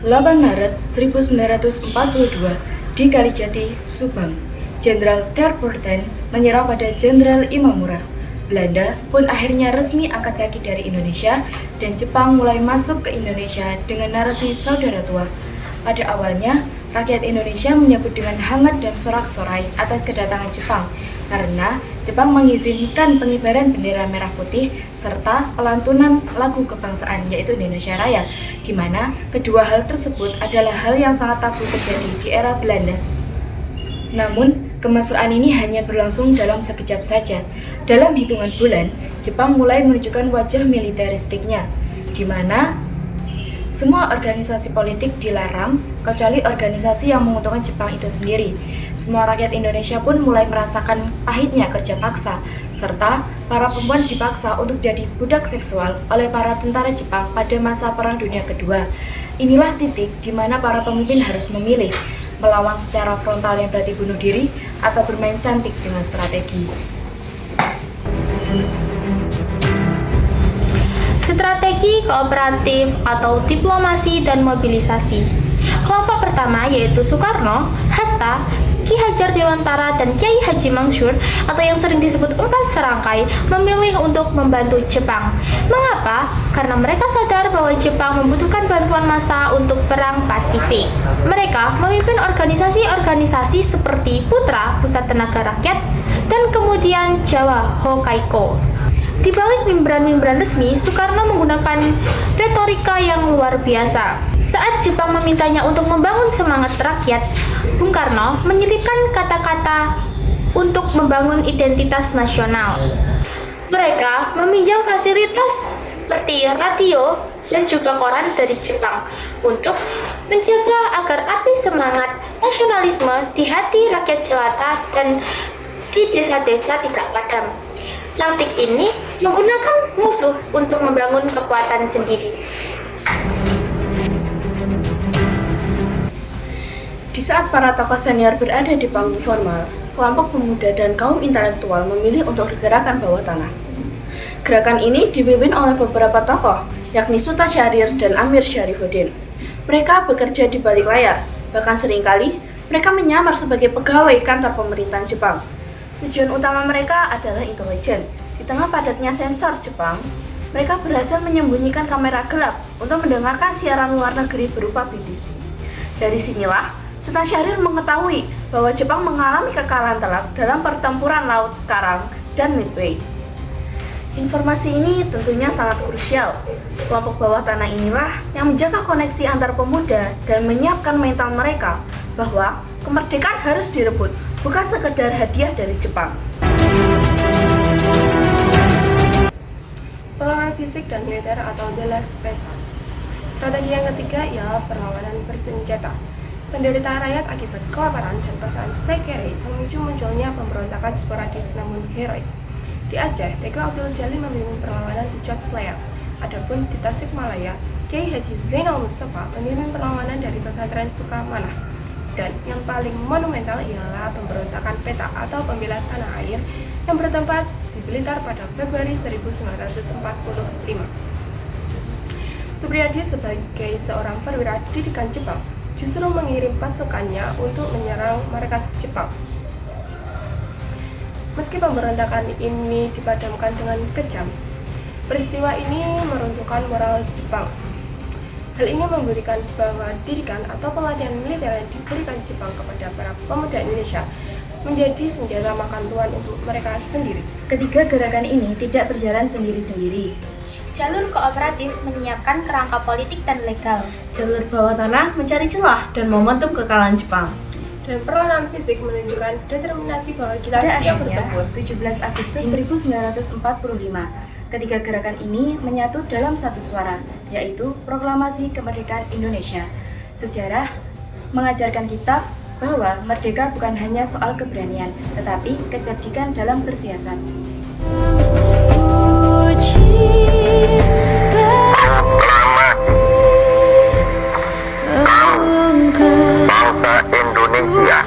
8 Maret 1942 di Kalijati, Subang, Jenderal Terpoorten menyerah pada Jenderal Imamura. Belanda pun akhirnya resmi angkat kaki dari Indonesia dan Jepang mulai masuk ke Indonesia dengan narasi saudara tua. Pada awalnya, rakyat Indonesia menyambut dengan hangat dan sorak-sorai atas kedatangan Jepang karena Jepang mengizinkan pengibaran bendera merah putih serta pelantunan lagu kebangsaan yaitu Indonesia Raya, di mana kedua hal tersebut adalah hal yang sangat tabu terjadi di era Belanda. Namun, kemesraan ini hanya berlangsung dalam sekejap saja. Dalam hitungan bulan, Jepang mulai menunjukkan wajah militeristiknya, di mana semua organisasi politik dilarang, kecuali organisasi yang menguntungkan Jepang itu sendiri. Semua rakyat Indonesia pun mulai merasakan pahitnya kerja paksa, serta para perempuan dipaksa untuk jadi budak seksual oleh para tentara Jepang pada masa Perang Dunia Kedua. Inilah titik di mana para pemimpin harus memilih, melawan secara frontal yang berarti bunuh diri, atau bermain cantik dengan strategi. Strategi kooperatif atau diplomasi dan mobilisasi. Kelompok pertama yaitu Soekarno, Hatta, Ki Hajar Dewantara, dan Kiai Haji Mansur atau yang sering disebut empat serangkai memilih untuk membantu Jepang. Mengapa? Karena mereka sadar bahwa Jepang membutuhkan bantuan massa untuk perang Pasifik. Mereka memimpin organisasi-organisasi seperti Putra, Pusat Tenaga Rakyat, dan kemudian Jawa, Hokkaido. Di balik mimbaran-mimbaran resmi, Soekarno menggunakan retorika yang luar biasa. Saat Jepang memintanya untuk membangun semangat rakyat, Bung Karno menyelipkan kata-kata untuk membangun identitas nasional. Mereka meminjam fasilitas seperti radio dan juga koran dari Jepang untuk menjaga agar api semangat nasionalisme di hati rakyat jelata dan di desa-desa tidak padam. Taktik ini menggunakan musuh untuk membangun kekuatan sendiri. Di saat para tokoh senior berada di panggung formal, kelompok pemuda dan kaum intelektual memilih untuk gerakan bawah tanah. Gerakan ini dipimpin oleh beberapa tokoh, yakni Suta Syahrir dan Amir Syarifuddin. Mereka bekerja di balik layar, bahkan seringkali mereka menyamar sebagai pegawai kantor pemerintahan Jepang. Tujuan utama mereka adalah intelijen. Di tengah padatnya sensor Jepang, mereka berhasil menyembunyikan kamera gelap untuk mendengarkan siaran luar negeri berupa BBC. Dari sinilah, Suta Syahrir mengetahui bahwa Jepang mengalami kekalahan telak dalam pertempuran Laut Karang dan Midway. Informasi ini tentunya sangat krusial. Kelompok bawah tanah inilah yang menjaga koneksi antar pemuda dan menyiapkan mental mereka bahwa kemerdekaan harus direbut, bukan sekedar hadiah dari Jepang. Perlawanan fisik dan militer atau bela spesial. Strategi yang ketiga ialah perlawanan bersenjata. Penderitaan rakyat akibat kelaparan dan perasaan sekere memicu munculnya pemberontakan sporadis namun heroik. Di Aceh, Tengku Abdul Jalil memimpin perlawanan di Chot Playang. Adapun di Tasikmalaya, Kiai Haji Zainal Mustafa memimpin perlawanan dari pesantren Sukamanah. Dan yang paling monumental ialah pemberontakan PETA atau Pembela Tanah Air yang bertempat di Blitar pada Februari 1945. Supriyadi sebagai seorang perwira didikan Jepang justru mengirim pasukannya untuk menyerang markas Jepang. Meski pemberontakan ini dipadamkan dengan kejam, peristiwa ini meruntuhkan moral Jepang. Hal ini memberikan bahwa didikan atau pelatihan militer yang diberikan Jepang kepada para pemuda Indonesia menjadi senjata makan tuan untuk mereka sendiri. Ketiga gerakan ini tidak berjalan sendiri-sendiri. Jalur kooperatif menyiapkan kerangka politik dan legal. Jalur bawah tanah mencari celah dan momentum kekalahan Jepang. Dan perlawanan fisik menunjukkan determinasi bahwa kita Pada siap akhirnya, bertempur. 17 Agustus 1945, ketiga gerakan ini menyatu dalam satu suara, yaitu Proklamasi Kemerdekaan Indonesia. Sejarah mengajarkan kita bahwa merdeka bukan hanya soal keberanian, tetapi kecerdikan dalam bersiasat. Bangsa Indonesia